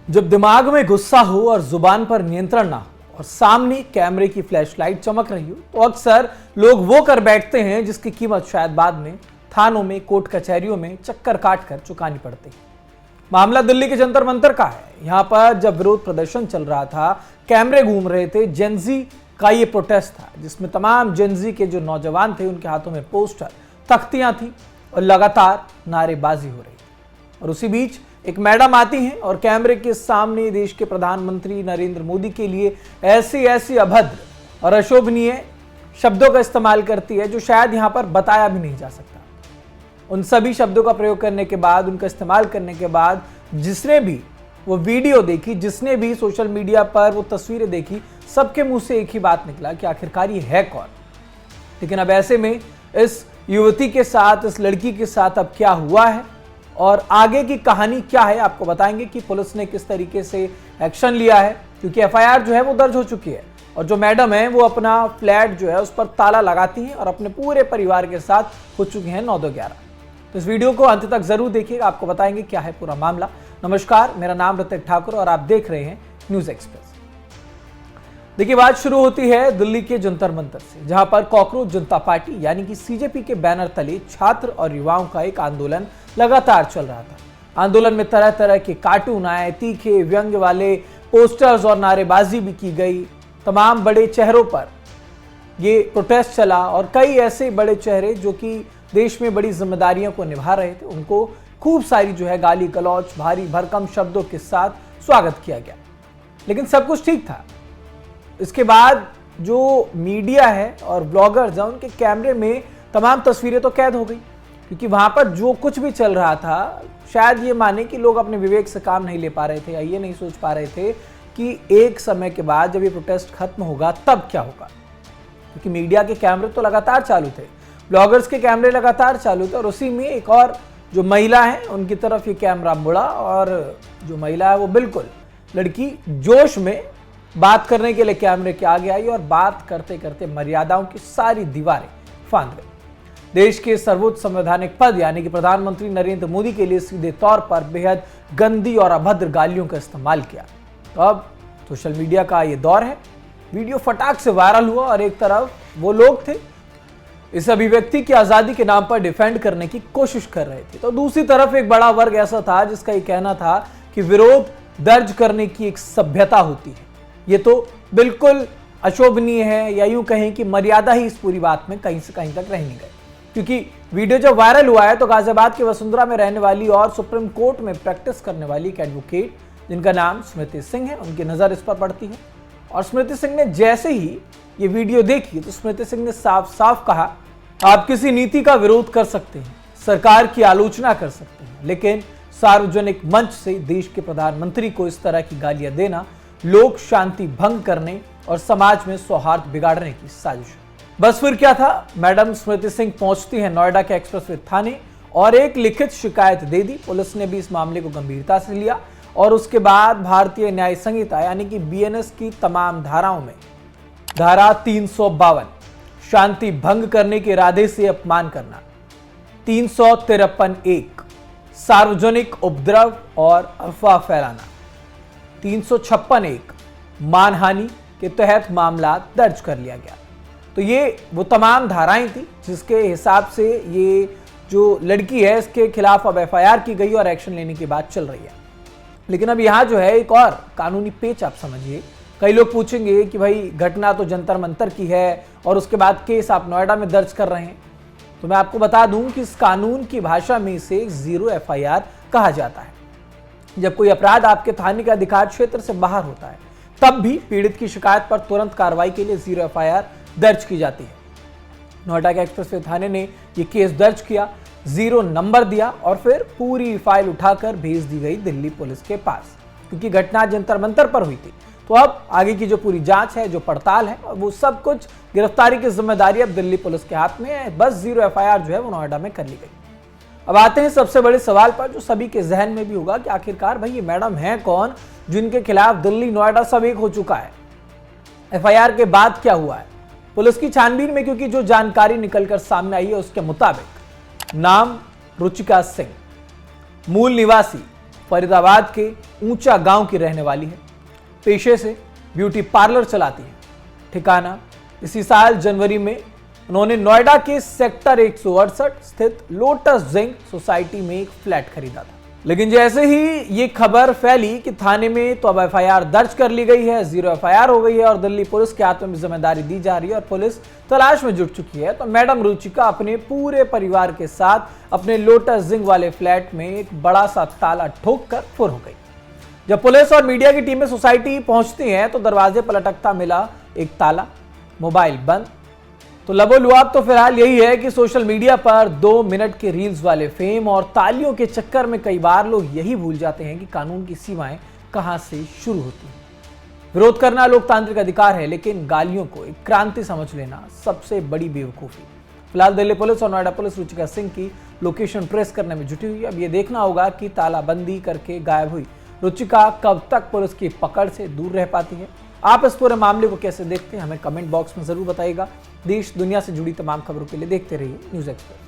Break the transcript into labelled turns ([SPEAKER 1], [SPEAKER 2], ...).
[SPEAKER 1] जब दिमाग में गुस्सा हो और जुबान पर नियंत्रण ना हो और सामने कैमरे की फ्लैशलाइट चमक रही हो तो अक्सर लोग वो कर बैठते हैं जिसकी कीमत शायद बाद में थानों में, कोर्ट कचहरियों में चक्कर काट कर चुकानी पड़ती है। मामला दिल्ली के जंतर मंतर का है। यहां पर जब विरोध प्रदर्शन चल रहा था, कैमरे घूम रहे थे, जेनजी का ये प्रोटेस्ट था जिसमें तमाम जेनजी के जो नौजवान थे उनके हाथों में पोस्टर, तख्तियां थी और लगातार नारेबाजी हो रही थी। और उसी बीच एक मैडम आती हैं और कैमरे के सामने देश के प्रधानमंत्री नरेंद्र मोदी के लिए ऐसी अभद्र और अशोभनीय शब्दों का इस्तेमाल करती है जो शायद यहां पर बताया भी नहीं जा सकता। उन सभी शब्दों का प्रयोग करने के बाद, उनका इस्तेमाल करने के बाद जिसने भी वो वीडियो देखी, जिसने भी सोशल मीडिया पर वो तस्वीरें देखी, सबके मुंह से एक ही बात निकला कि आखिरकार ये है कौन। लेकिन अब ऐसे में इस युवती के साथ, इस लड़की के साथ अब क्या हुआ है और आगे की कहानी क्या है, आपको बताएंगे कि पुलिस ने किस तरीके से एक्शन लिया है, क्योंकि एफआईआर जो है वो दर्ज हो चुकी है और जो मैडम है वो अपना फ्लैट जो है उस पर ताला लगाती हैं और अपने पूरे परिवार के साथ हो चुके हैं 9-2-11। तो इस वीडियो को अंत तक जरूर देखिएगा, आपको बताएंगे क्या है पूरा मामला। नमस्कार, मेरा नाम ऋतिक ठाकुर और आप देख रहे हैं न्यूज एक्सप्रेस। देखिए, बात शुरू होती है दिल्ली के जंतर मंतर से, जहां पर कॉकरोच जनता पार्टी यानी कि सीजेपी के बैनर तले छात्र और युवाओं का एक आंदोलन लगातार चल रहा था। आंदोलन में तरह तरह के कार्टून आए, तीखे व्यंग्य वाले पोस्टर्स और नारेबाजी भी की गई। तमाम बड़े चेहरों पर ये प्रोटेस्ट चला और कई ऐसे बड़े चेहरे जो कि देश में बड़ी जिम्मेदारियों को निभा रहे थे, उनको खूब सारी जो है गाली गलौच, भारी भरकम शब्दों के साथ स्वागत किया गया। लेकिन सब कुछ ठीक था। इसके बाद जो मीडिया है और ब्लॉगर्स हैं, उनके कैमरे में तमाम तस्वीरें तो कैद हो गई, क्योंकि वहां पर जो कुछ भी चल रहा था, शायद ये माने कि लोग अपने विवेक से काम नहीं ले पा रहे थे या ये नहीं सोच पा रहे थे कि एक समय के बाद जब ये प्रोटेस्ट खत्म होगा तब क्या होगा। क्योंकि मीडिया के कैमरे तो लगातार चालू थे, ब्लॉगर्स के कैमरे लगातार चालू थे और उसी में एक और जो महिला है उनकी तरफ ये कैमरा मुड़ा और जो महिला है वो बिल्कुल लड़की जोश में बात करने के लिए कैमरे के आगे आई और बात करते करते मर्यादाओं की सारी दीवारें फांद गई। देश के सर्वोच्च संवैधानिक पद यानी कि प्रधानमंत्री नरेंद्र मोदी के लिए सीधे तौर पर बेहद गंदी और अभद्र गालियों का इस्तेमाल किया। तो अब सोशल मीडिया का ये दौर है, वीडियो फटाक से वायरल हुआ और एक तरफ वो लोग थे इस अभिव्यक्ति की आजादी के नाम पर डिफेंड करने की कोशिश कर रहे थे, तो दूसरी तरफ एक बड़ा वर्ग ऐसा था जिसका ये कहना था कि विरोध दर्ज करने की एक सभ्यता होती है। ये तो बिल्कुल अशोभनीय है या यूं कहें कि मर्यादा ही इस पूरी बात में कहीं से कहीं तक रह नहीं गई। क्योंकि वीडियो जब वायरल हुआ है तो गाजियाबाद के वसुंधरा में रहने वाली और सुप्रीम कोर्ट में प्रैक्टिस करने वाली एक एडवोकेट जिनका नाम स्मृति सिंह है, उनकी नजर इस पर पड़ती है। और स्मृति सिंह ने जैसे ही ये वीडियो देखी तो स्मृति सिंह ने साफ साफ कहा, आप किसी नीति का विरोध कर सकते हैं, सरकार की आलोचना कर सकते हैं, लेकिन सार्वजनिक मंच से देश के प्रधानमंत्री को इस तरह की गालियां देना लोक शांति भंग करने और समाज में सौहार्द बिगाड़ने की साजिश है। बस फिर क्या था, मैडम स्मृति सिंह पहुंचती है नोएडा के एक्सप्रेसवे थाने और एक लिखित शिकायत दे दी। पुलिस ने भी इस मामले को गंभीरता से लिया और उसके बाद भारतीय न्याय संहिता यानी कि बीएनएस की तमाम धाराओं में धारा 352 शांति भंग करने के इरादे से अपमान करना, 353(1) सार्वजनिक उपद्रव और अफवाह फैलाना, 356(1) मानहानि के तहत मामला दर्ज कर लिया गया। तो ये वो तमाम धाराएं थी जिसके हिसाब से ये जो लड़की है इसके खिलाफ अब एफआईआर की गई और एक्शन लेने की बात चल रही है। लेकिन अब यहाँ जो है एक और कानूनी पेच आप समझिए। कई लोग पूछेंगे कि भाई घटना तो जंतर मंतर की है और उसके बाद केस आप नोएडा में दर्ज कर रहे हैं, तो मैं आपको बता दूं कि इस कानून की भाषा में इसे 0 एफआईआर कहा जाता है। जब कोई अपराध आपके थाने के अधिकार क्षेत्र से बाहर होता है तब भी पीड़ित की शिकायत पर तुरंत कार्रवाई के लिए 0 एफआईआर दर्ज की जाती है। नोएडा के एक्सप्रेसवे थाने ने यह केस दर्ज किया, 0 नंबर दिया और फिर पूरी फाइल उठाकर भेज दी गई दिल्ली पुलिस के पास, क्योंकि घटना जंतर मंतर पर हुई थी। तो अब आगे की जो पूरी जांच है, जो पड़ताल है, वो सब कुछ गिरफ्तारी की जिम्मेदारी अब दिल्ली पुलिस के हाथ में है। बस 0 एफआईआर जो है वो नोएडा में कर ली गई। अब आते हैं सबसे बड़े सवाल पर जो सभी के जहन में भी होगा कि आखिरकार भाई ये मैडम है कौन जिनके खिलाफ दिल्ली नोएडा सब एक हो चुका है। एफआईआर के बाद क्या हुआ है पुलिस की छानबीन में, क्योंकि जो जानकारी निकलकर सामने आई है उसके मुताबिक नाम रुचिका सिंह, मूल निवासी फरीदाबाद के ऊंचा गांव की रहने वाली है। पेशे से ब्यूटी पार्लर चलाती है। ठिकाना इसी साल जनवरी में उन्होंने नोएडा के सेक्टर 168 स्थित लोटस जिंक सोसाइटी में एक फ्लैट खरीदा था। लेकिन जैसे ही ये खबर फैली कि थाने में तो अब एफआईआर दर्ज कर ली गई है, 0 एफआईआर हो गई है और दिल्ली पुलिस के हाथों में जिम्मेदारी दी जा रही है और पुलिस तलाश में जुट चुकी है, तो मैडम रुचिका अपने पूरे परिवार के साथ अपने लोटस जिंक वाले फ्लैट में एक बड़ा सा ताला ठोक कर फुर हो गई। जब पुलिस और मीडिया की टीमें सोसाइटी पहुंचती हैं तो दरवाजे पर लटकता मिला एक ताला, मोबाइल बंद। तो लबोलुआब तो फिलहाल यही है कि सोशल मीडिया पर 2 मिनट के रील्स वाले फेम और तालियों के चक्कर में कई बार लोग यही भूल जाते हैं कि कानून की सीमाएं कहां से शुरू होती हैं। विरोध करना लोकतांत्रिक अधिकार है, लेकिन गालियों को एक क्रांति समझ लेना सबसे बड़ी बेवकूफी। फिलहाल दिल्ली पुलिस और नोएडा पुलिस रुचिका सिंह की लोकेशन ट्रेस करने में जुटी हुई है। अब ये देखना होगा कि तालाबंदी करके गायब हुई रुचिका कब तक पुलिस की पकड़ से दूर रह पाती है। आप इस पूरे मामले को कैसे देखते हैं, हमें कमेंट बॉक्स में जरूर बताइएगा। देश दुनिया से जुड़ी तमाम खबरों के लिए देखते रहिए न्यूज़ एक्सप्रेस।